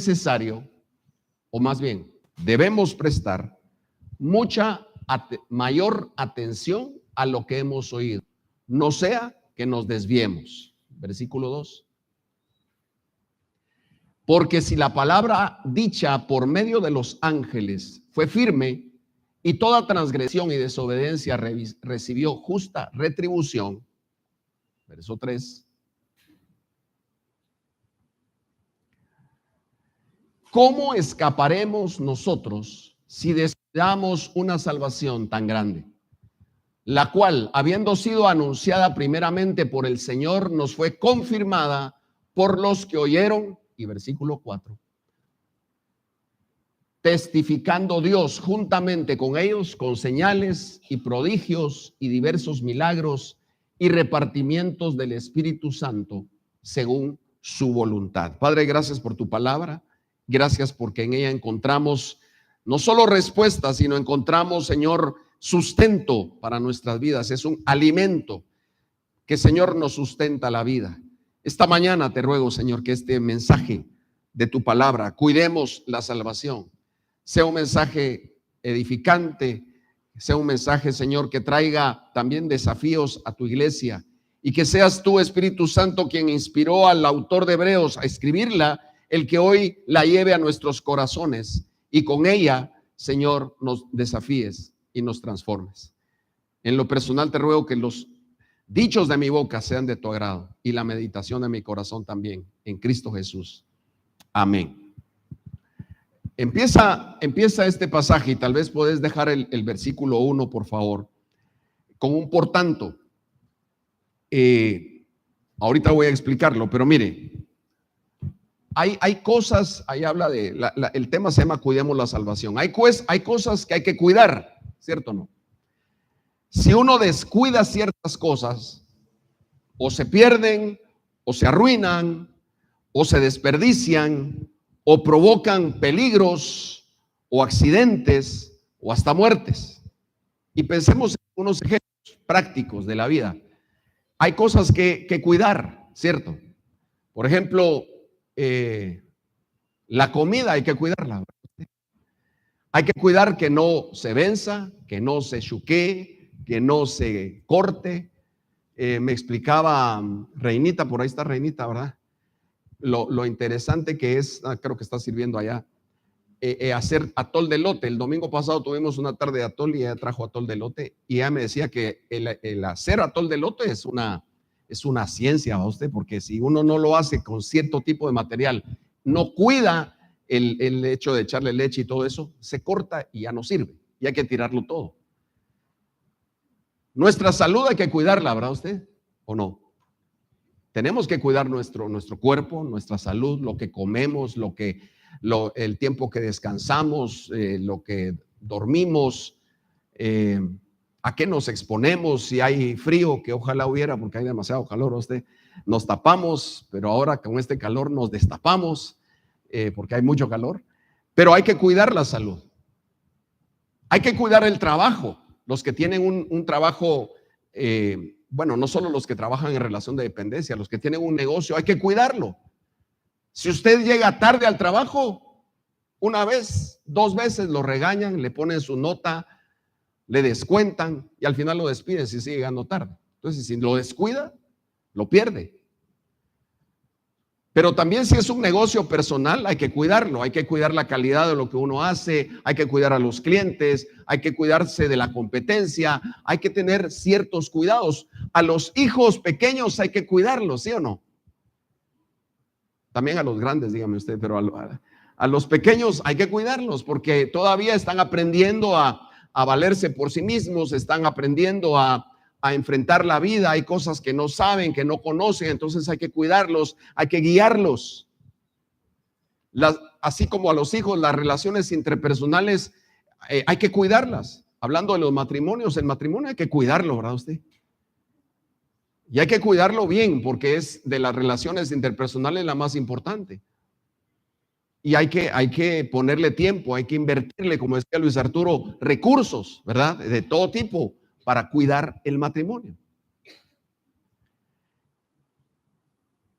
necesario, o más bien, debemos prestar mayor atención a lo que hemos oído, no sea que nos desviemos. Versículo 2. Porque si la palabra dicha por medio de los ángeles fue firme, y toda transgresión y desobediencia recibió justa retribución. Verso 3. ¿Cómo escaparemos nosotros si descuidamos una salvación tan grande, la cual, habiendo sido anunciada primeramente por el Señor, nos fue confirmada por los que oyeron? Y versículo 4. Testificando Dios juntamente con ellos con señales y prodigios y diversos milagros y repartimientos del Espíritu Santo según su voluntad. Padre, gracias por tu palabra. Gracias porque en ella encontramos no solo respuestas, sino encontramos, Señor, sustento para nuestras vidas. Es un alimento que, Señor, nos sustenta la vida. Esta mañana te ruego, Señor, que este mensaje de tu palabra, cuidemos la salvación, sea un mensaje edificante, sea un mensaje, Señor, que traiga también desafíos a tu iglesia, y que seas tú, Espíritu Santo, quien inspiró al autor de Hebreos a escribirla, el que hoy la lleve a nuestros corazones y con ella, Señor, nos desafíes y nos transformes. En lo personal te ruego que los dichos de mi boca sean de tu agrado y la meditación de mi corazón también, en Cristo Jesús. Amén. Empieza este pasaje, y tal vez podés dejar el versículo 1, por favor, con un por tanto. Ahorita voy a explicarlo, pero mire, hay cosas, ahí habla de, el tema se llama cuidemos la salvación. Hay cosas que hay que cuidar, ¿cierto o no? Si uno descuida ciertas cosas, o se pierden, o se arruinan, o se desperdician, o provocan peligros, o accidentes, o hasta muertes. Y pensemos en unos ejemplos prácticos de la vida. Hay cosas que cuidar, ¿cierto? Por ejemplo, la comida hay que cuidarla. Hay que cuidar que no se venza, que no se chuquee, que no se corte. Me explicaba Reinita, por ahí está Reinita, ¿verdad? Lo interesante que es, creo que está sirviendo allá, hacer atol de elote. El domingo pasado tuvimos una tarde de atol y ella trajo atol de elote, y ella me decía que el hacer atol de elote es una ciencia, ¿va usted? Porque si uno no lo hace con cierto tipo de material, no cuida el hecho de echarle leche y todo eso, se corta y ya no sirve, y hay que tirarlo todo. Nuestra salud hay que cuidarla, ¿verdad usted? ¿O no? Tenemos que cuidar nuestro cuerpo, nuestra salud, lo que comemos, el tiempo que descansamos, lo que dormimos, a qué nos exponemos. Si hay frío, que ojalá hubiera, porque hay demasiado calor, nos tapamos, pero ahora con este calor nos destapamos, porque hay mucho calor. Pero hay que cuidar la salud. Hay que cuidar el trabajo. Los que tienen un trabajo, bueno, no solo los que trabajan en relación de dependencia, los que tienen un negocio, hay que cuidarlo. Si usted llega tarde al trabajo, una vez, 2 veces lo regañan, le ponen su nota, le descuentan y al final lo despiden si sigue llegando tarde. Entonces, si lo descuida, lo pierde. Pero también si es un negocio personal, hay que cuidarlo, hay que cuidar la calidad de lo que uno hace, hay que cuidar a los clientes, hay que cuidarse de la competencia, hay que tener ciertos cuidados. A los hijos pequeños hay que cuidarlos, ¿sí o no? También a los grandes, dígame usted, pero a los pequeños hay que cuidarlos porque todavía están aprendiendo a valerse por sí mismos, están aprendiendo a enfrentar la vida. Hay cosas que no saben, que no conocen, entonces hay que cuidarlos, hay que guiarlos. Así como a los hijos, las relaciones interpersonales hay que cuidarlas. Hablando de los matrimonios, el matrimonio hay que cuidarlo, ¿verdad usted? Y hay que cuidarlo bien porque es de las relaciones interpersonales la más importante. Y hay que ponerle tiempo, hay que invertirle, como decía Luis Arturo, recursos, ¿verdad? De todo tipo para cuidar el matrimonio.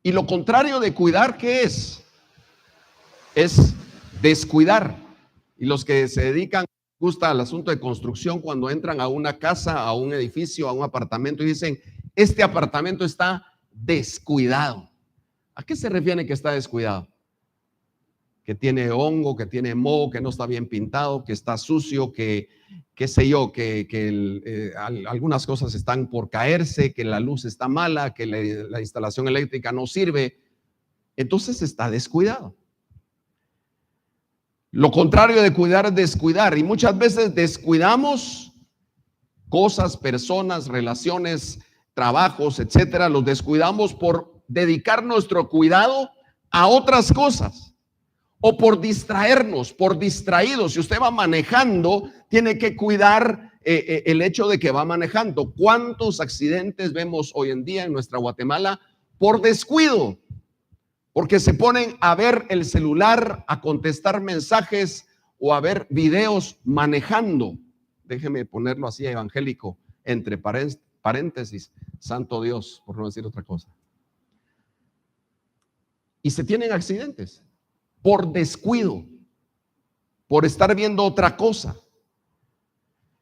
Y lo contrario de cuidar, ¿qué es? es descuidar. Y los que se dedican, gusta al asunto de construcción, cuando entran a una casa, a un edificio, a un apartamento y dicen, este apartamento está descuidado. ¿A qué se refiere que está descuidado? Que tiene hongo, que tiene moho, que no está bien pintado, que está sucio, que qué sé yo, que algunas cosas están por caerse, que la luz está mala, que la instalación eléctrica no sirve. Entonces está descuidado. Lo contrario de cuidar es descuidar, y muchas veces descuidamos cosas, personas, relaciones, trabajos, etcétera. Los descuidamos por dedicar nuestro cuidado a otras cosas o por distraernos, por distraídos. Si usted va manejando, tiene que cuidar el hecho de que va manejando. ¿Cuántos accidentes vemos hoy en día en nuestra Guatemala por descuido? Porque se ponen a ver el celular, a contestar mensajes o a ver videos manejando. Déjeme ponerlo así evangélico, entre paréntesis, santo Dios, por no decir otra cosa. Y se tienen accidentes por descuido, por estar viendo otra cosa.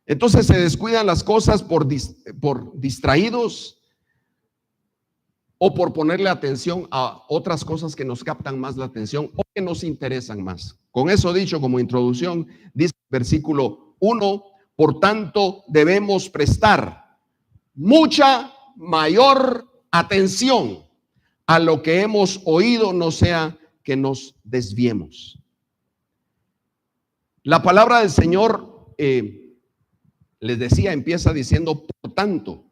Entonces se descuidan las cosas por distraídos, o por ponerle atención a otras cosas que nos captan más la atención o que nos interesan más. Con eso dicho como introducción, dice el versículo 1, por tanto debemos prestar mucha mayor atención a lo que hemos oído, no sea que nos desviemos. La palabra del Señor, les decía, empieza diciendo por tanto.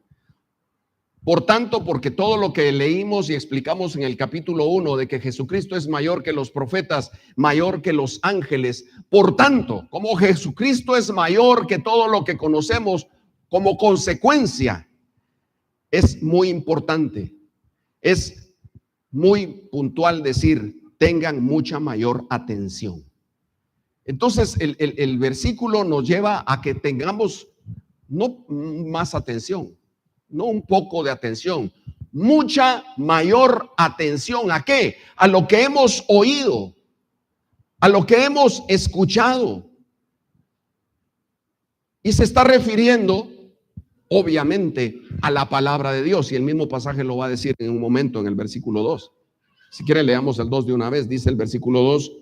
Por tanto, porque todo lo que leímos y explicamos en el capítulo 1 de que Jesucristo es mayor que los profetas, mayor que los ángeles, por tanto, como Jesucristo es mayor que todo lo que conocemos, como consecuencia, es muy importante, es muy puntual decir, tengan mucha mayor atención. Entonces, el versículo nos lleva a que tengamos no más atención, no un poco de atención, mucha mayor atención. ¿A qué? A lo que hemos oído, a lo que hemos escuchado. Y se está refiriendo, obviamente, a la palabra de Dios. Y el mismo pasaje lo va a decir en un momento en el versículo 2. Si quiere, leamos el 2 de una vez. Dice el versículo 2,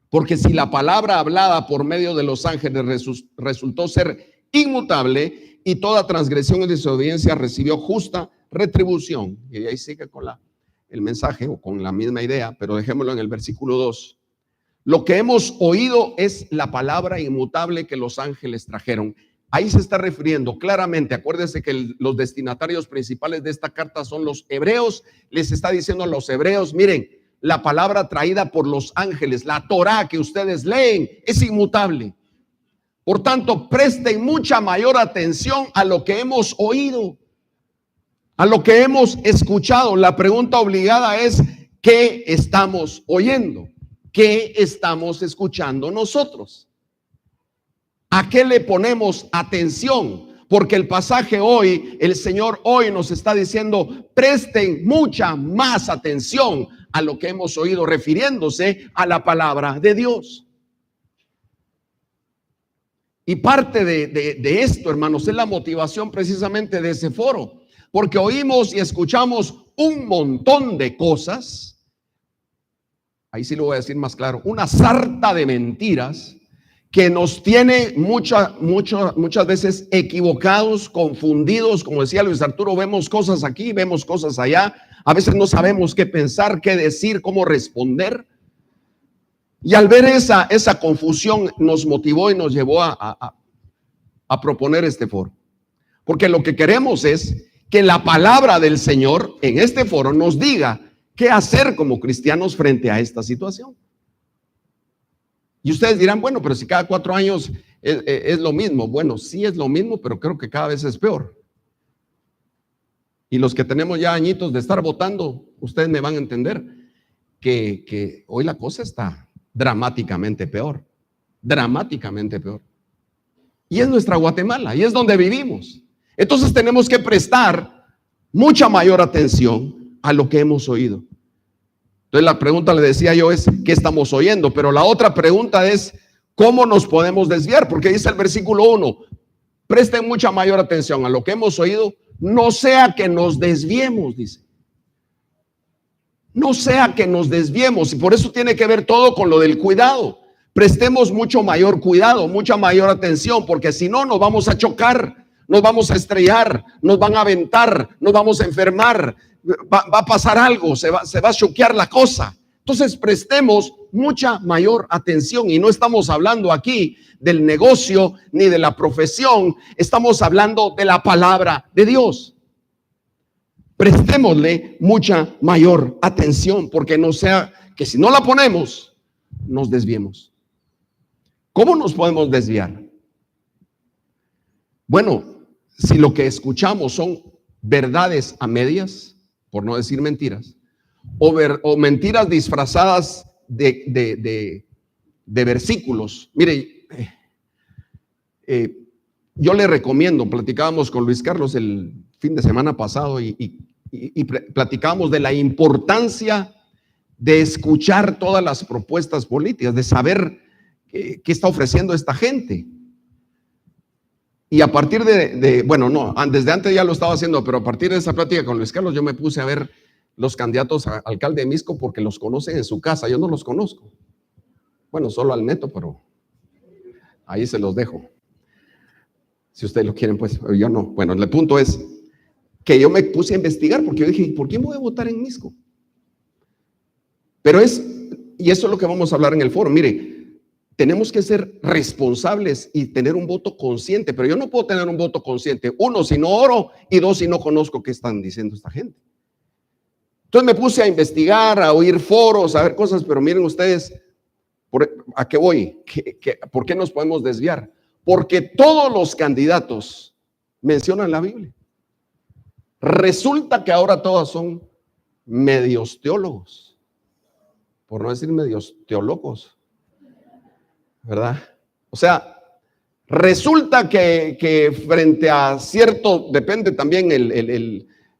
porque si la palabra hablada por medio de los ángeles resultó ser inmutable, y toda transgresión y desobediencia recibió justa retribución. Y ahí sigue con el mensaje o con la misma idea, pero dejémoslo en el versículo 2. Lo que hemos oído es la palabra inmutable que los ángeles trajeron. Ahí se está refiriendo claramente. Acuérdense que los destinatarios principales de esta carta son los hebreos. Les está diciendo a los hebreos, miren, la palabra traída por los ángeles, la Torá que ustedes leen, es inmutable. Por tanto, presten mucha mayor atención a lo que hemos oído, a lo que hemos escuchado. La pregunta obligada es, ¿qué estamos oyendo? ¿Qué estamos escuchando nosotros? ¿A qué le ponemos atención? Porque el pasaje hoy, el Señor hoy nos está diciendo, presten mucha más atención a lo que hemos oído, refiriéndose a la palabra de Dios. Y parte de esto, hermanos, es la motivación precisamente de ese foro, porque oímos y escuchamos un montón de cosas, ahí sí lo voy a decir más claro, una sarta de mentiras que nos tiene muchas veces equivocados, confundidos. Como decía Luis Arturo, vemos cosas aquí, vemos cosas allá, a veces no sabemos qué pensar, qué decir, cómo responder. Y al ver esa confusión nos motivó y nos llevó a proponer este foro. Porque lo que queremos es que la palabra del Señor en este foro nos diga qué hacer como cristianos frente a esta situación. Y ustedes dirán, bueno, pero si cada 4 años es lo mismo. Bueno, sí es lo mismo, pero creo que cada vez es peor. Y los que tenemos ya añitos de estar votando, ustedes me van a entender que hoy la cosa está dramáticamente peor, dramáticamente peor. Y es nuestra Guatemala, y es donde vivimos. Entonces tenemos que prestar mucha mayor atención a lo que hemos oído. Entonces la pregunta, le decía yo, es ¿qué estamos oyendo? Pero la otra pregunta es ¿cómo nos podemos desviar? Porque dice el versículo 1, presten mucha mayor atención a lo que hemos oído, no sea que nos desviemos, dice. No sea que nos desviemos, y por eso tiene que ver todo con lo del cuidado. Prestemos mucho mayor cuidado, mucha mayor atención, porque si no nos vamos a chocar, nos vamos a estrellar, nos van a aventar, nos vamos a enfermar, va a pasar algo, se va a choquear la cosa. Entonces prestemos mucha mayor atención, y no estamos hablando aquí del negocio ni de la profesión, estamos hablando de la palabra de Dios. Prestémosle mucha mayor atención, porque no sea que si no la ponemos, nos desviemos. ¿Cómo nos podemos desviar? Bueno, si lo que escuchamos son verdades a medias, por no decir mentiras, o mentiras disfrazadas de versículos. Mire, yo le recomiendo, platicábamos con Luis Carlos el fin de semana pasado y platicábamos de la importancia de escuchar todas las propuestas políticas, de saber qué está ofreciendo esta gente. Y a partir bueno, no, desde antes ya lo estaba haciendo, pero a partir de esa plática con Luis Carlos yo me puse a ver los candidatos a alcalde de Mixco, porque los conocen en su casa, yo no los conozco. Bueno, solo al Neto, pero ahí se los dejo. Si ustedes lo quieren, pues yo no. Bueno, el punto es que yo me puse a investigar, porque yo dije, ¿por qué voy a votar en Mixco? Pero y eso es lo que vamos a hablar en el foro. Mire, tenemos que ser responsables y tener un voto consciente, pero yo no puedo tener un voto consciente, 1, si no oro, y 2, si no conozco qué están diciendo esta gente. Entonces me puse a investigar, a oír foros, a ver cosas, pero miren ustedes, ¿a qué voy? ¿Por qué nos podemos desviar? Porque todos los candidatos mencionan la Biblia. Resulta que ahora todos son medios teólogos, por no decir medios teólogos, ¿verdad? O sea, resulta que frente a cierto, depende también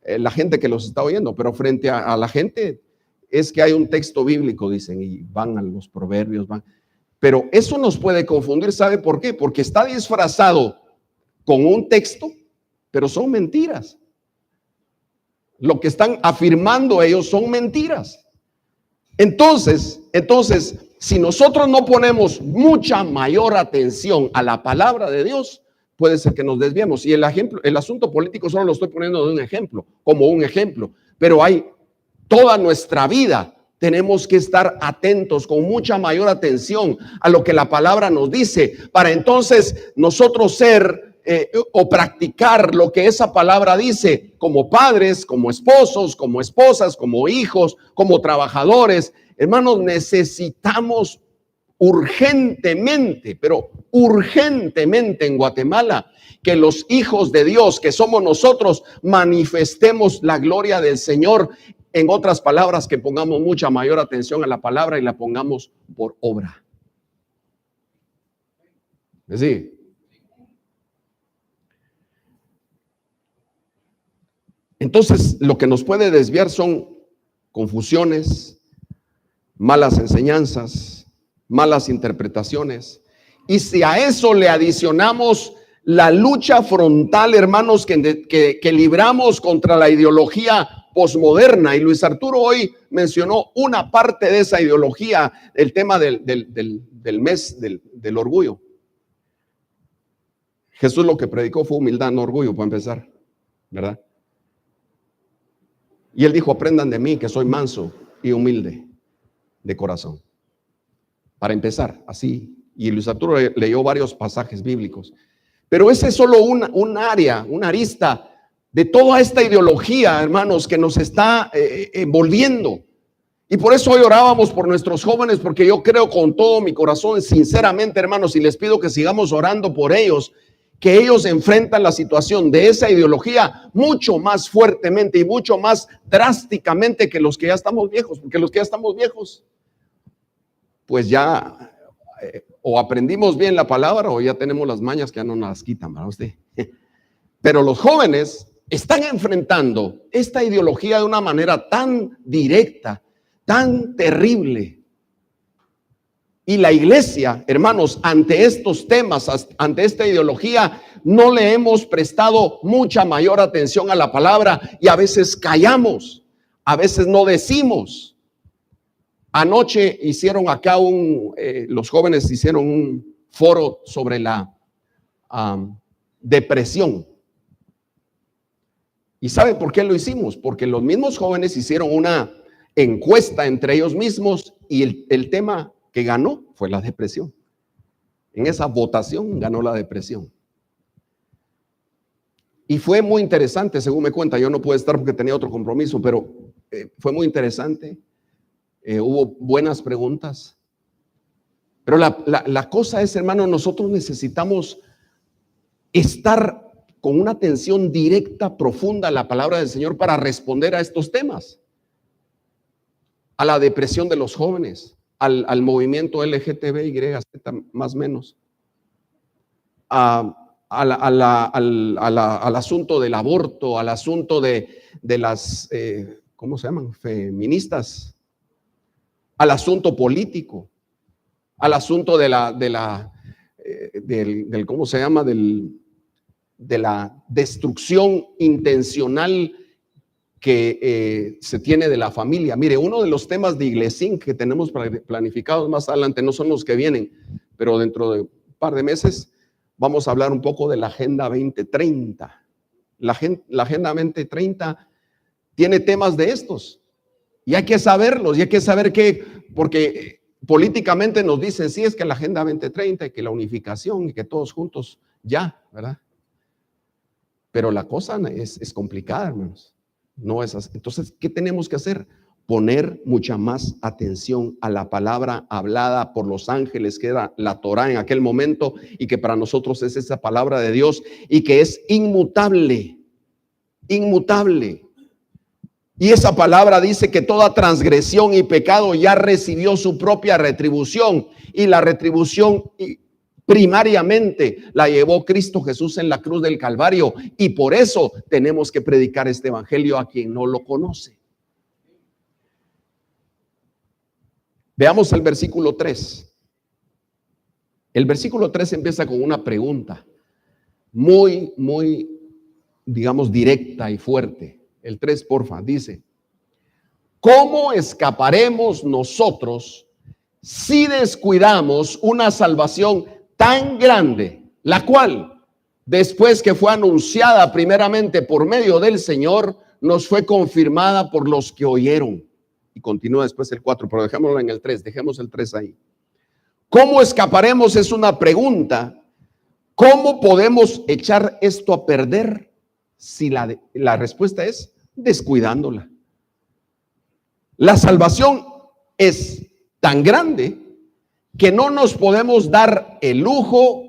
la gente que los está oyendo, pero frente a la gente es que hay un texto bíblico, dicen, y van a los proverbios, pero eso nos puede confundir. ¿Sabe por qué? Porque está disfrazado con un texto, pero son mentiras. Lo que están afirmando ellos son mentiras. Entonces, si nosotros no ponemos mucha mayor atención a la palabra de Dios, puede ser que nos desviemos. Y el asunto político solo lo estoy poniendo de un ejemplo, como un ejemplo, pero hay toda nuestra vida. Tenemos que estar atentos con mucha mayor atención a lo que la palabra nos dice, para entonces nosotros ser o practicar lo que esa palabra dice, como padres, como esposos, como esposas, como hijos, como trabajadores. Hermanos, necesitamos urgentemente, pero urgentemente en Guatemala, que los hijos de Dios, que somos nosotros, manifestemos la gloria del Señor. En otras palabras, que pongamos mucha mayor atención a la palabra y la pongamos por obra. ¿Es decir? Entonces, lo que nos puede desviar son confusiones, malas enseñanzas, malas interpretaciones. Y si a eso le adicionamos la lucha frontal, hermanos, que libramos contra la ideología posmoderna, y Luis Arturo hoy mencionó una parte de esa ideología, el tema del mes del orgullo. Jesús lo que predicó fue humildad, no orgullo, para empezar, ¿verdad? Y él dijo, aprendan de mí que soy manso y humilde de corazón. Para empezar, así. Y Luis Arturo leyó varios pasajes bíblicos. Pero ese es solo un área, una arista de toda esta ideología, hermanos, que nos está envolviendo. Y por eso hoy orábamos por nuestros jóvenes, porque yo creo con todo mi corazón, sinceramente, hermanos, y les pido que sigamos orando por ellos, que ellos enfrentan la situación de esa ideología mucho más fuertemente y mucho más drásticamente que los que ya estamos viejos, porque los que ya estamos viejos, pues ya o aprendimos bien la palabra o ya tenemos las mañas que ya no nos las quitan, ¿verdad usted? Pero los jóvenes están enfrentando esta ideología de una manera tan directa, tan terrible. Y la iglesia, hermanos, ante estos temas, ante esta ideología, no le hemos prestado mucha mayor atención a la palabra y a veces callamos, a veces no decimos. Anoche hicieron acá los jóvenes hicieron un foro sobre la depresión. ¿Y saben por qué lo hicimos? Porque los mismos jóvenes hicieron una encuesta entre ellos mismos y el tema que ganó fue la depresión. En esa votación ganó la depresión. Y fue muy interesante, según me cuenta. Yo no pude estar porque tenía otro compromiso, pero fue muy interesante. Hubo buenas preguntas. Pero la cosa es, hermano, nosotros necesitamos estar con una atención directa, profunda a la palabra del Señor para responder a estos temas. A la depresión de los jóvenes, al movimiento LGTBY, más o menos, al asunto del aborto, al asunto de las, ¿cómo se llaman? Feministas, al asunto político, al asunto del ¿cómo se llama? De la destrucción intencional que se tiene de la familia. Mire, uno de los temas de Iglesín que tenemos planificados más adelante, no son los que vienen, pero dentro de un par de meses vamos a hablar un poco de la Agenda 2030. La Agenda 2030 tiene temas de estos y hay que saberlos y hay que saber que, porque políticamente nos dicen, sí, es que la Agenda 2030 y que la unificación y que todos juntos ya, ¿verdad? Pero la cosa es complicada, hermanos. No es así. Entonces, ¿qué tenemos que hacer? Poner mucha más atención a la palabra hablada por los ángeles, que era la Torá en aquel momento, y que para nosotros es esa palabra de Dios y que es inmutable, inmutable. Y esa palabra dice que toda transgresión y pecado ya recibió su propia retribución, y la retribución primariamente la llevó Cristo Jesús en la cruz del Calvario, y por eso tenemos que predicar este evangelio a quien no lo conoce. Veamos el versículo 3. El versículo 3 empieza con una pregunta muy, digamos, directa y fuerte. El 3, porfa, dice: ¿cómo escaparemos nosotros si descuidamos una salvación tan grande, la cual, después que fue anunciada primeramente por medio del Señor, nos fue confirmada por los que oyeron? Y continúa después el 4, pero dejémoslo en el 3, dejemos el 3 ahí. ¿Cómo escaparemos? Es una pregunta. ¿Cómo podemos echar esto a perder? Si la respuesta es descuidándola. La salvación es tan grande que no nos podemos dar el lujo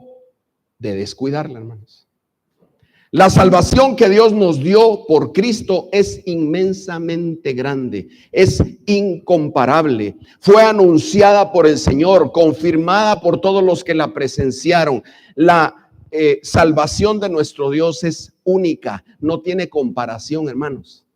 de descuidarla, hermanos. La salvación que Dios nos dio por Cristo es inmensamente grande, es incomparable. Fue anunciada por el Señor, confirmada por todos los que la presenciaron. La salvación de nuestro Dios es única, no tiene comparación, hermanos.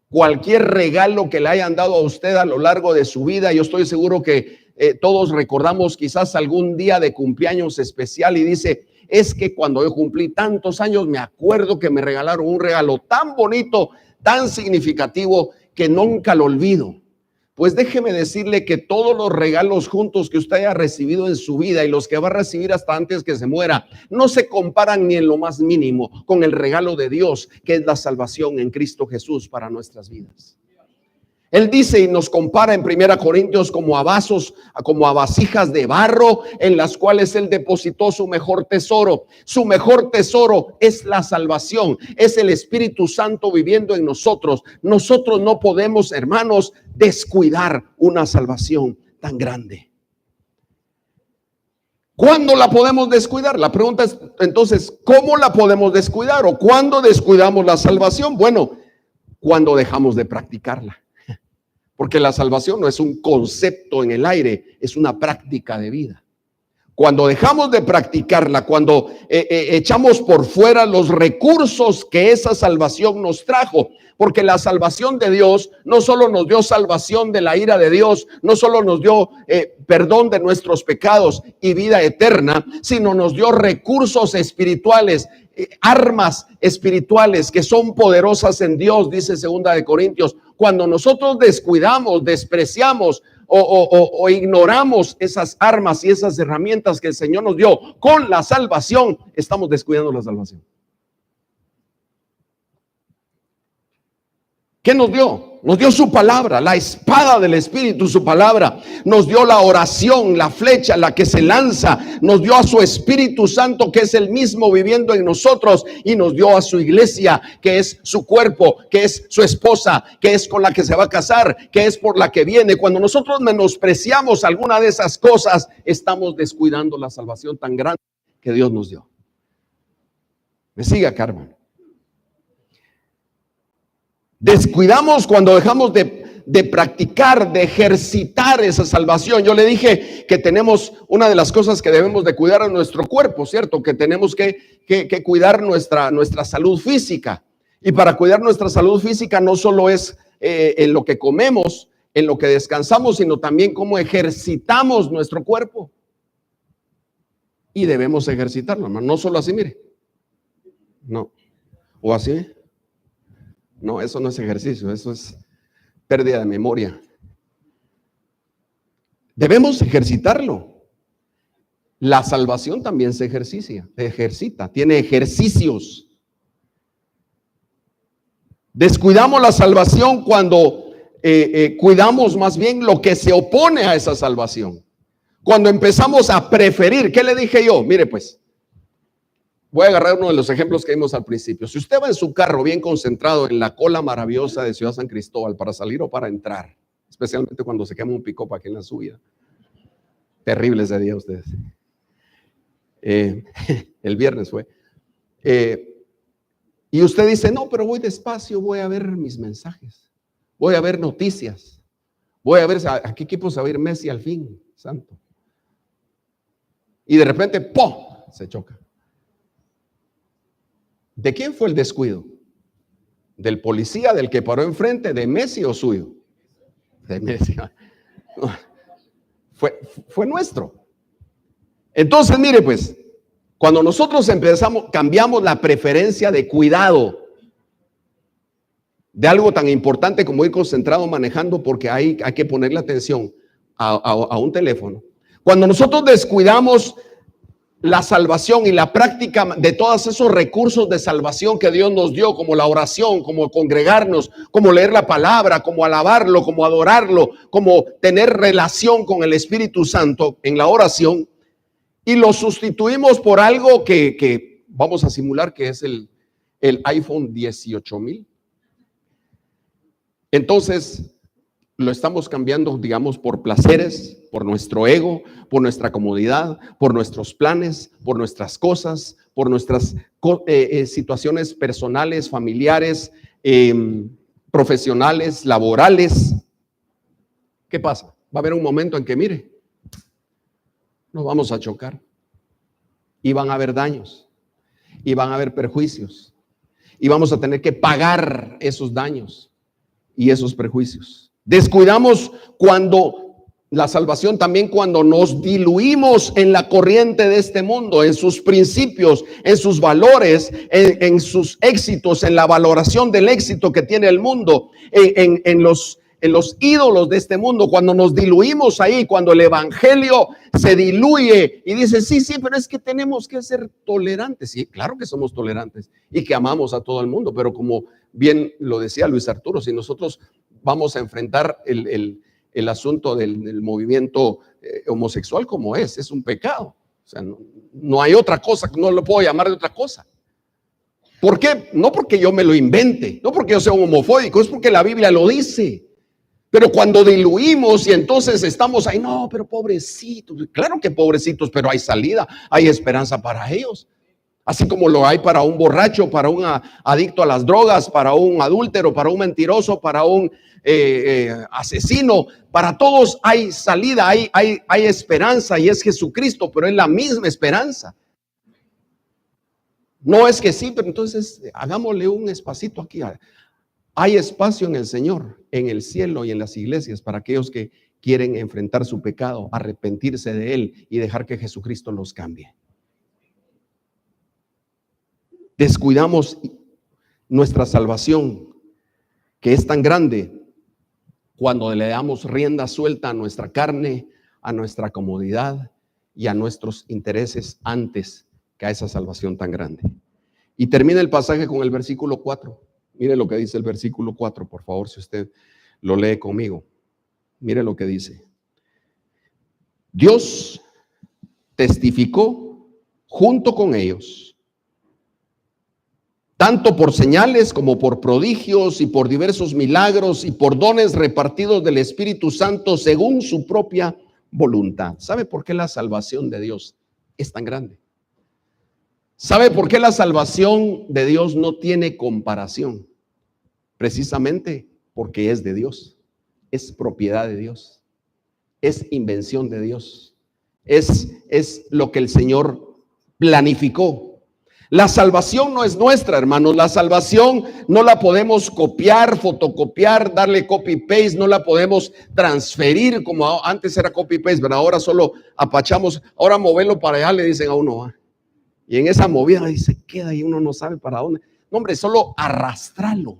Cualquier regalo que le hayan dado a usted a lo largo de su vida, yo estoy seguro que todos recordamos quizás algún día de cumpleaños especial y dice: es que cuando yo cumplí tantos años me acuerdo que me regalaron un regalo tan bonito, tan significativo, que nunca lo olvido. Pues déjeme decirle que todos los regalos juntos que usted haya recibido en su vida y los que va a recibir hasta antes que se muera, no se comparan ni en lo más mínimo con el regalo de Dios, que es la salvación en Cristo Jesús para nuestras vidas. Él dice y nos compara en 1 Corintios como a vasos, como a vasijas de barro en las cuales Él depositó su mejor tesoro. Su mejor tesoro es la salvación, es el Espíritu Santo viviendo en nosotros. Nosotros no podemos, hermanos, descuidar una salvación tan grande. ¿Cuándo la podemos descuidar? La pregunta es entonces, ¿cómo la podemos descuidar? ¿O cuándo descuidamos la salvación? Bueno, cuando dejamos de practicarla. Porque la salvación no es un concepto en el aire, es una práctica de vida. Cuando dejamos de practicarla, cuando echamos por fuera los recursos que esa salvación nos trajo, Porque la salvación de Dios no solo nos dio salvación de la ira de Dios, no solo nos dio perdón de nuestros pecados y vida eterna, sino nos dio recursos espirituales, armas espirituales que son poderosas en Dios, dice 2 de Corintios. Cuando nosotros descuidamos, despreciamos o ignoramos esas armas y esas herramientas que el Señor nos dio con la salvación, estamos descuidando la salvación. ¿Qué nos dio? Nos dio su palabra, la espada del Espíritu, su palabra. Nos dio la oración, la flecha, la que se lanza. Nos dio a su Espíritu Santo, que es el mismo viviendo en nosotros. Y nos dio a su iglesia, que es su cuerpo, que es su esposa, que es con la que se va a casar, que es por la que viene. Cuando nosotros menospreciamos alguna de esas cosas, estamos descuidando la salvación tan grande que Dios nos dio. ¿Me sigue, Carmen? Descuidamos cuando dejamos de practicar, de ejercitar esa salvación. Yo le dije que tenemos una de las cosas que debemos de cuidar a nuestro cuerpo, ¿cierto? Que tenemos que cuidar nuestra salud física. Y para cuidar nuestra salud física no solo es en lo que comemos, en lo que descansamos, sino también cómo ejercitamos nuestro cuerpo. Y debemos ejercitarlo, hermano. No solo así, mire. No. O así. No, eso no es ejercicio, eso es pérdida de memoria. Debemos ejercitarlo. La salvación también se ejercita, tiene ejercicios. Descuidamos la salvación cuando cuidamos más bien lo que se opone a esa salvación. Cuando empezamos a preferir, ¿qué le dije yo? Mire pues. Voy a agarrar uno de los ejemplos que vimos al principio. Si usted va en su carro bien concentrado en la cola maravillosa de Ciudad San Cristóbal para salir o para entrar, especialmente cuando se quema un pick-up aquí en la subida. Terrible ese día ustedes. El viernes fue. Y usted dice, no, pero voy despacio, voy a ver mis mensajes, voy a ver noticias, voy a ver a qué equipo se va a ir Messi al fin, santo. Y de repente, ¡pum!, se choca. ¿De quién fue el descuido? ¿Del policía, del que paró enfrente, de Messi o suyo? De Messi. Fue nuestro. Entonces, mire pues, cuando nosotros cambiamos la preferencia de cuidado de algo tan importante como ir concentrado manejando, porque hay que ponerle atención a un teléfono. Cuando nosotros descuidamos la salvación y la práctica de todos esos recursos de salvación que Dios nos dio, como la oración, como congregarnos, como leer la palabra, como alabarlo, como adorarlo, como tener relación con el Espíritu Santo en la oración, y lo sustituimos por algo que vamos a simular que es el iPhone 18,000. Entonces lo estamos cambiando, digamos, por placeres, por nuestro ego, por nuestra comodidad, por nuestros planes, por nuestras cosas, por nuestras situaciones personales, familiares, profesionales, laborales. ¿Qué pasa? Va a haber un momento en que, mire, nos vamos a chocar y van a haber daños y van a haber perjuicios y vamos a tener que pagar esos daños y esos perjuicios. Descuidamos la salvación también cuando nos diluimos en la corriente de este mundo, en sus principios, en sus valores, en sus éxitos, en la valoración del éxito que tiene el mundo, en los ídolos de este mundo. Cuando nos diluimos ahí, cuando el evangelio se diluye y dice, sí, pero es que tenemos que ser tolerantes. Sí, claro que somos tolerantes y que amamos a todo el mundo, pero como bien lo decía Luis Arturo, si nosotros vamos a enfrentar el asunto del movimiento homosexual como es un pecado. O sea, no hay otra cosa, no lo puedo llamar de otra cosa. ¿Por qué? No porque yo me lo invente, no porque yo sea un homofóbico, es porque la Biblia lo dice. Pero cuando diluimos y entonces estamos ahí, no, pero pobrecitos, claro que pobrecitos, pero hay salida, hay esperanza para ellos. Así como lo hay para un borracho, para un adicto a las drogas, para un adúltero, para un mentiroso, para un asesino. Para todos hay salida, hay esperanza y es Jesucristo, pero es la misma esperanza. No es que sí, pero entonces hagámosle un espacito aquí. Hay espacio en el Señor, en el cielo y en las iglesias para aquellos que quieren enfrentar su pecado, arrepentirse de él y dejar que Jesucristo los cambie. Descuidamos nuestra salvación, que es tan grande, cuando le damos rienda suelta a nuestra carne, a nuestra comodidad y a nuestros intereses antes que a esa salvación tan grande. Y termina el pasaje con el versículo 4. Mire lo que dice el versículo 4, por favor, si usted lo lee conmigo. Mire lo que dice. Dios testificó junto con ellos, tanto por señales como por prodigios y por diversos milagros y por dones repartidos del Espíritu Santo según su propia voluntad. ¿Sabe por qué la salvación de Dios es tan grande? ¿Sabe por qué la salvación de Dios no tiene comparación? Precisamente porque es de Dios, es propiedad de Dios, es invención de Dios, es lo que el Señor planificó. La salvación no es nuestra, hermanos. La salvación no la podemos copiar, fotocopiar, darle copy-paste, no la podemos transferir como antes era copy-paste, pero ahora solo apachamos, ahora moverlo para allá, le dicen a uno, ¿va? Y en esa movida dice, queda y uno no sabe para dónde. No, hombre, solo arrastrarlo.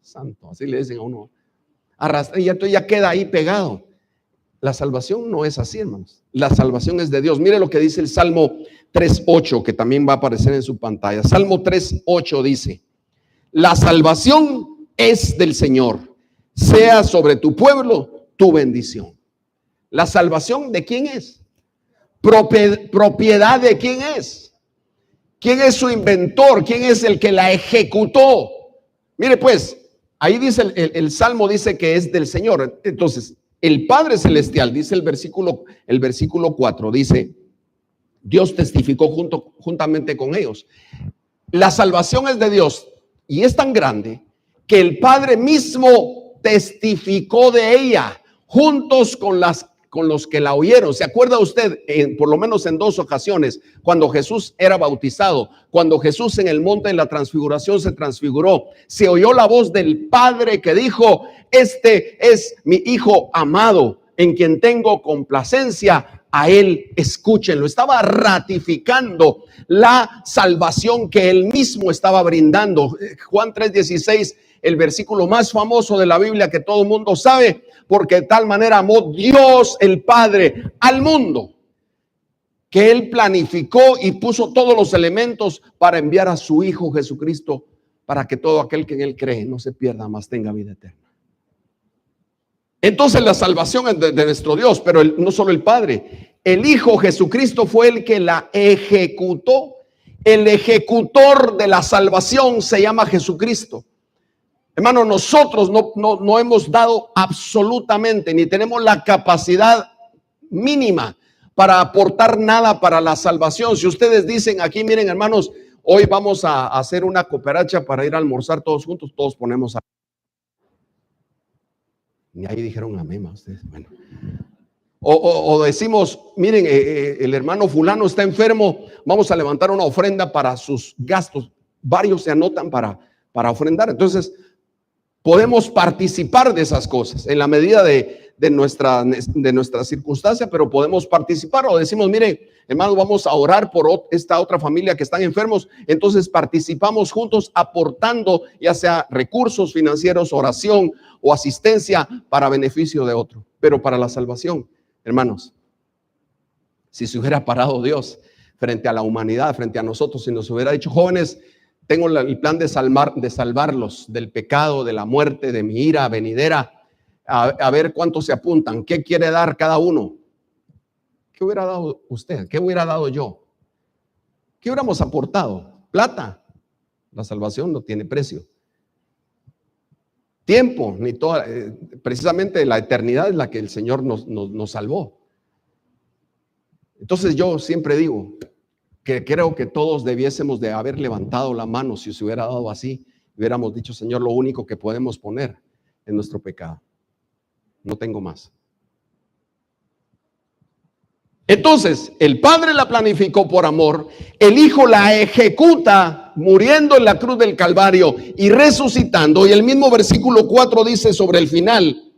Santo, así le dicen a uno. Arrastrar y ya queda ahí pegado. La salvación no es así, hermanos. La salvación es de Dios. Mire lo que dice el Salmo 3:8, que también va a aparecer en su pantalla. Salmo 3:8 dice: la salvación es del Señor, sea sobre tu pueblo tu bendición. ¿La salvación de quién es? Propiedad de quién es. ¿Quién es su inventor? ¿Quién es el que la ejecutó? Mire pues, ahí dice el Salmo dice que es del Señor. Entonces, el Padre Celestial, dice el versículo 4, dice, Dios testificó juntamente con ellos. La salvación es de Dios y es tan grande que el Padre mismo testificó de ella, juntos con los que la oyeron. ¿Se acuerda usted, por lo menos en 2 ocasiones, cuando Jesús era bautizado, cuando Jesús en el monte de la transfiguración se transfiguró, se oyó la voz del Padre que dijo: este es mi Hijo amado, en quien tengo complacencia, a él escúchenlo? Estaba ratificando la salvación que él mismo estaba brindando. Juan 3:16, el versículo más famoso de la Biblia que todo el mundo sabe, porque de tal manera amó Dios el Padre al mundo, que él planificó y puso todos los elementos para enviar a su Hijo Jesucristo, para que todo aquel que en él cree no se pierda, mas tenga vida eterna. Entonces la salvación es de nuestro Dios, pero no solo el Padre, el Hijo Jesucristo fue el que la ejecutó. El ejecutor de la salvación se llama Jesucristo. Hermano, nosotros no hemos dado absolutamente, ni tenemos la capacidad mínima para aportar nada para la salvación. Si ustedes dicen aquí, miren hermanos, hoy vamos a hacer una cooperacha para ir a almorzar todos juntos, todos ponemos a... Ni ahí dijeron amén, ustedes. Bueno. O decimos, miren, el hermano fulano está enfermo, vamos a levantar una ofrenda para sus gastos. Varios se anotan para ofrendar. Entonces, podemos participar de esas cosas en la medida de nuestra circunstancia, pero podemos participar. O decimos, mire, hermano, vamos a orar por esta otra familia que están enfermos. Entonces participamos juntos aportando ya sea recursos financieros, oración o asistencia para beneficio de otro. Pero para la salvación, hermanos, si se hubiera parado Dios frente a la humanidad, frente a nosotros, si nos hubiera dicho, jóvenes, tengo el plan de salvarlos del pecado, de la muerte, de mi ira venidera, a ver cuántos se apuntan, qué quiere dar cada uno. ¿Qué hubiera dado usted? ¿Qué hubiera dado yo? ¿Qué hubiéramos aportado? Plata. La salvación no tiene precio. Tiempo, ni toda, precisamente la eternidad es la que el Señor nos salvó. Entonces yo siempre digo que creo que todos debiésemos de haber levantado la mano. Si se hubiera dado así, hubiéramos dicho, Señor, lo único que podemos poner es nuestro pecado. No tengo más. Entonces, el Padre la planificó por amor, el Hijo la ejecuta muriendo en la cruz del Calvario y resucitando. Y el mismo versículo 4 dice sobre el final,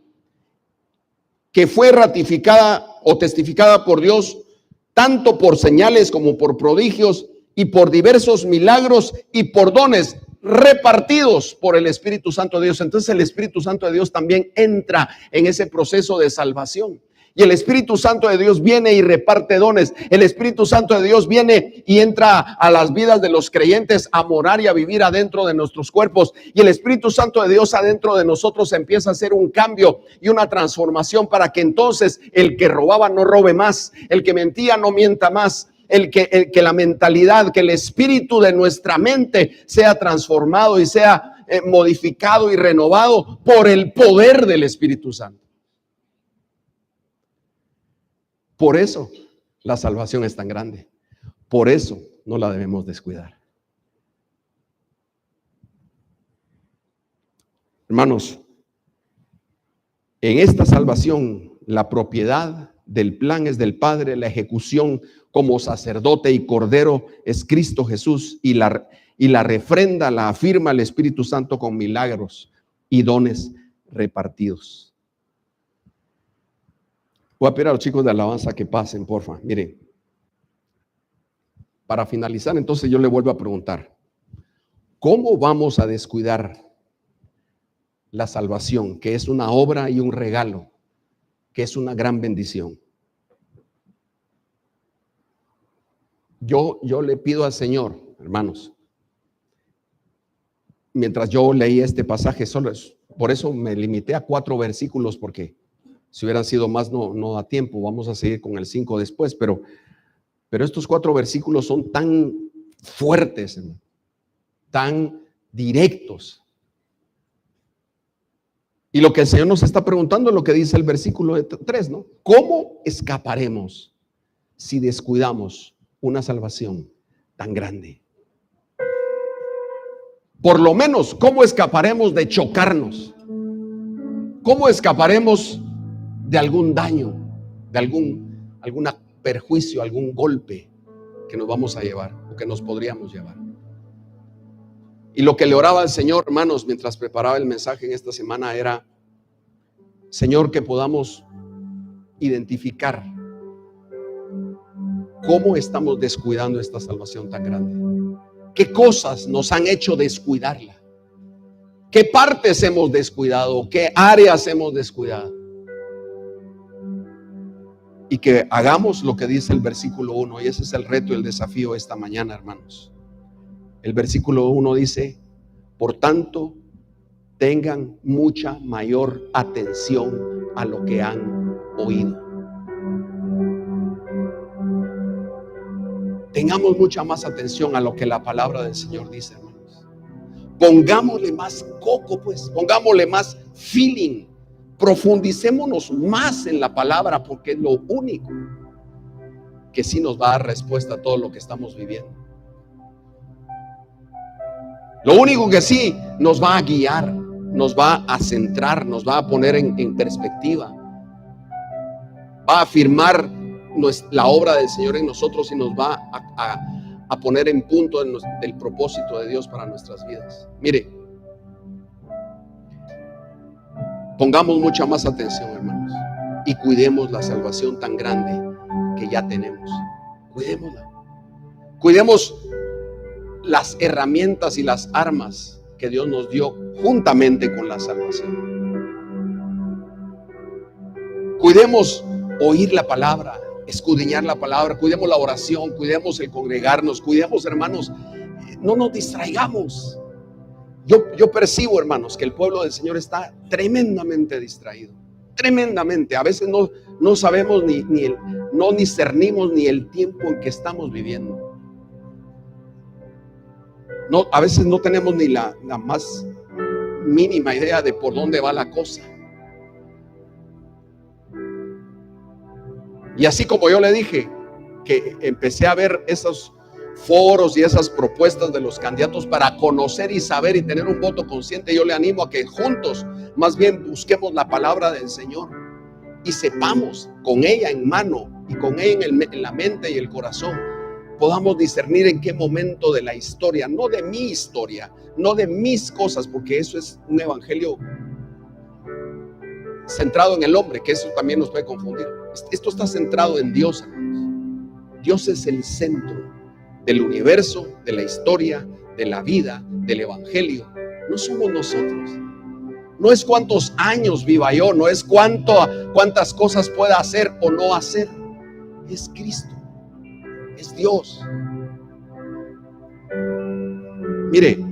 que fue ratificada o testificada por Dios, tanto por señales como por prodigios y por diversos milagros y por dones repartidos por el Espíritu Santo de Dios. Entonces el Espíritu Santo de Dios también entra en ese proceso de salvación. Y el Espíritu Santo de Dios viene y reparte dones. El Espíritu Santo de Dios viene y entra a las vidas de los creyentes a morar y a vivir adentro de nuestros cuerpos. Y el Espíritu Santo de Dios adentro de nosotros empieza a hacer un cambio y una transformación para que entonces el que robaba no robe más, el que mentía no mienta más, el que la mentalidad, que el espíritu de nuestra mente sea transformado y sea modificado y renovado por el poder del Espíritu Santo. Por eso la salvación es tan grande. Por eso no la debemos descuidar. Hermanos, en esta salvación la propiedad del plan es del Padre, la ejecución como sacerdote y cordero es Cristo Jesús, y la refrenda, la afirma el Espíritu Santo con milagros y dones repartidos. Voy a pedir a los chicos de alabanza que pasen, porfa. Miren, para finalizar, entonces yo le vuelvo a preguntar, ¿cómo vamos a descuidar la salvación, que es una obra y un regalo, que es una gran bendición? Yo le pido al Señor, hermanos, mientras yo leí este pasaje, por eso me limité a 4 versículos, porque si hubieran sido más no da tiempo. Vamos a seguir con el 5 después, pero estos 4 versículos son tan fuertes, tan directos. Y lo que el Señor nos está preguntando es lo que dice el versículo 3, ¿no? ¿Cómo escaparemos si descuidamos una salvación tan grande? Por lo menos, ¿cómo escaparemos de chocarnos? ¿Cómo escaparemos de algún daño, de algún perjuicio, algún golpe que nos vamos a llevar o que nos podríamos llevar? Y lo que le oraba al Señor, hermanos, mientras preparaba el mensaje en esta semana era, Señor, que podamos identificar cómo estamos descuidando esta salvación tan grande. ¿Qué cosas nos han hecho descuidarla? ¿Qué partes hemos descuidado? ¿Qué áreas hemos descuidado? Y que hagamos lo que dice el versículo 1, y ese es el reto y el desafío esta mañana, hermanos. El versículo 1 dice, por tanto, tengan mucha mayor atención a lo que han oído. Tengamos mucha más atención a lo que la palabra del Señor dice, hermanos. Pongámosle más coco, pues, pongámosle más feeling. Profundicémonos más en la palabra, porque es lo único que sí nos va a dar respuesta a todo lo que estamos viviendo. Lo único que sí nos va a guiar, nos va a centrar, nos va a poner en perspectiva, va a afirmar la obra del Señor en nosotros y nos va a poner en punto del propósito de Dios para nuestras vidas. Mire, pongamos mucha más atención, hermanos, y cuidemos la salvación tan grande que ya tenemos. Cuidémosla. Cuidemos las herramientas y las armas que Dios nos dio juntamente con la salvación. Cuidemos oír la palabra, escudriñar la palabra, cuidemos la oración, cuidemos el congregarnos, cuidemos, hermanos, no nos distraigamos. Yo percibo, hermanos, que el pueblo del Señor está tremendamente distraído, tremendamente. A veces no sabemos no discernimos ni el tiempo en que estamos viviendo. A veces no tenemos ni la más mínima idea de por dónde va la cosa. Y así como yo le dije que empecé a ver esos foros y esas propuestas de los candidatos para conocer y saber y tener un voto consciente, yo le animo a que juntos más bien busquemos la palabra del Señor y sepamos con ella en mano y con ella en la mente y el corazón podamos discernir en qué momento de la historia, no de mi historia, no de mis cosas, porque eso es un evangelio centrado en el hombre, que eso también nos puede confundir. Esto está centrado en Dios, hermanos. Dios es el centro del universo, de la historia, de la vida, del evangelio. No somos nosotros. No es cuántos años viva yo, no es cuántas cosas pueda hacer o no hacer. Es Cristo, es Dios. Mire,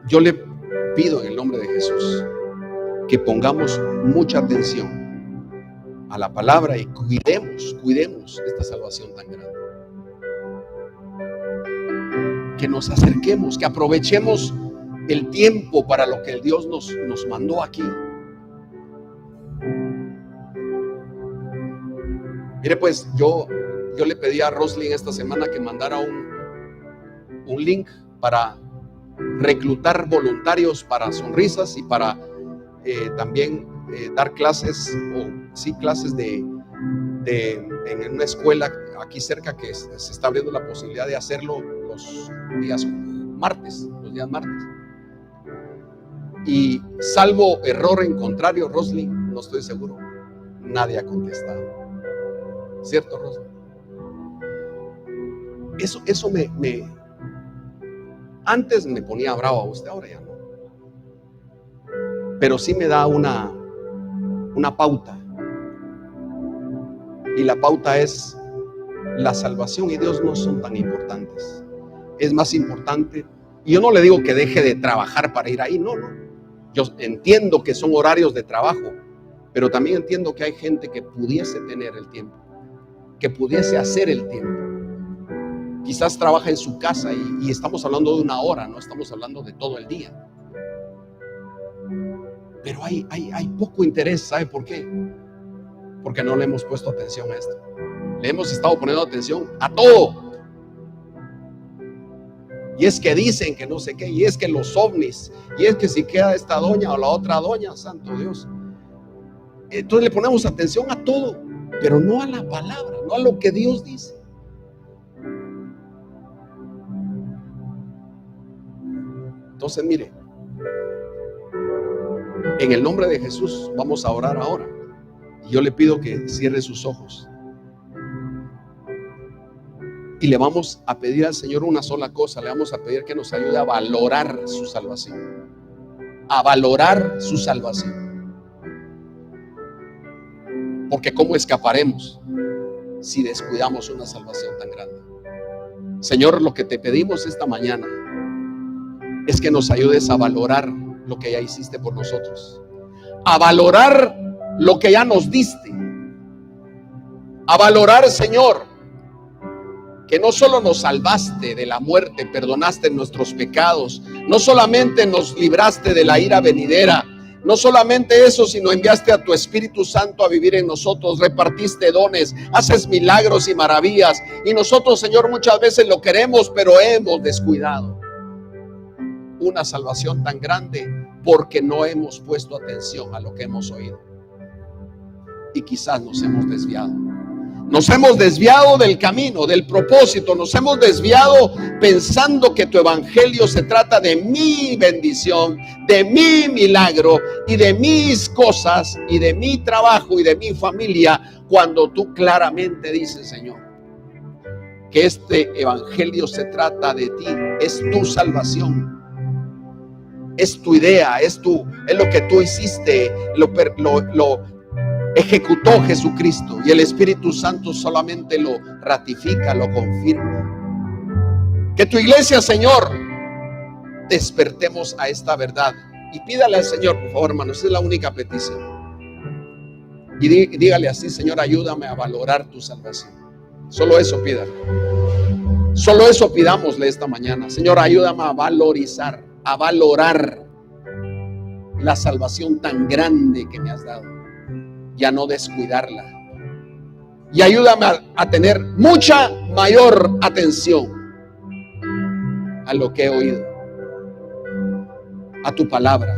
yo le pido en el nombre de Jesús que pongamos mucha atención a la palabra y cuidemos esta salvación tan grande. Que nos acerquemos, que aprovechemos el tiempo para lo que el Dios nos mandó aquí. Mire, pues yo le pedí a Roslyn esta semana que mandara un link para reclutar voluntarios para sonrisas y para también dar clases, clases en una escuela aquí cerca, que se está abriendo la posibilidad de hacerlo los días martes. Y salvo error en contrario, Roslyn, no estoy seguro, nadie ha contestado. ¿Cierto, Roslyn? Eso antes me ponía bravo a usted, ahora ya no. Pero sí me da una pauta. Y la pauta es: la salvación y Dios no son tan importantes. Es más importante. Y yo no le digo que deje de trabajar para ir ahí, no. Yo entiendo que son horarios de trabajo, pero también entiendo que hay gente que pudiese tener el tiempo, que pudiese hacer el tiempo. Quizás trabaja en su casa y estamos hablando de una hora, no estamos hablando de todo el día. Pero hay poco interés, ¿sabe por qué? Porque no le hemos puesto atención a esto. Le hemos estado poniendo atención a todo. Y es que dicen que no sé qué, y es que los ovnis, y es que si queda esta doña o la otra doña, santo Dios. Entonces le ponemos atención a todo, pero no a la palabra, no a lo que Dios dice. Entonces, mire, en el nombre de Jesús vamos a orar ahora. Y yo le pido que cierre sus ojos. Y le vamos a pedir al Señor una sola cosa. Le vamos a pedir que nos ayude a valorar su salvación. A valorar su salvación. Porque ¿cómo escaparemos si descuidamos una salvación tan grande? Señor, lo que te pedimos esta mañana es que nos ayudes a valorar lo que ya hiciste por nosotros. A valorar lo que ya nos diste. A valorar, Señor, que no solo nos salvaste de la muerte, perdonaste nuestros pecados, no solamente nos libraste de la ira venidera, no solamente eso, sino enviaste a tu Espíritu Santo a vivir en nosotros, repartiste dones, haces milagros y maravillas, y nosotros, Señor, muchas veces lo queremos, pero hemos descuidado una salvación tan grande porque no hemos puesto atención a lo que hemos oído, y quizás nos hemos desviado. Nos hemos desviado del camino, del propósito. Nos hemos desviado pensando que tu evangelio se trata de mi bendición, de mi milagro y de mis cosas y de mi trabajo y de mi familia, cuando tú claramente dices, Señor, que este evangelio se trata de ti, es tu salvación, es tu idea, es lo que tú hiciste, lo ejecutó Jesucristo, y el Espíritu Santo solamente lo ratifica, lo confirma. Que tu iglesia, Señor, despertemos a esta verdad, y pídale al Señor, por favor, hermanos, esa es la única petición. Y dígale así: Señor, ayúdame a valorar tu salvación. Solo eso pídale. Solo eso pidámosle esta mañana. Señor, ayúdame a valorizar, a valorar la salvación tan grande que me has dado, y a no descuidarla. Y ayúdame a tener mucha mayor atención a lo que he oído, a tu palabra,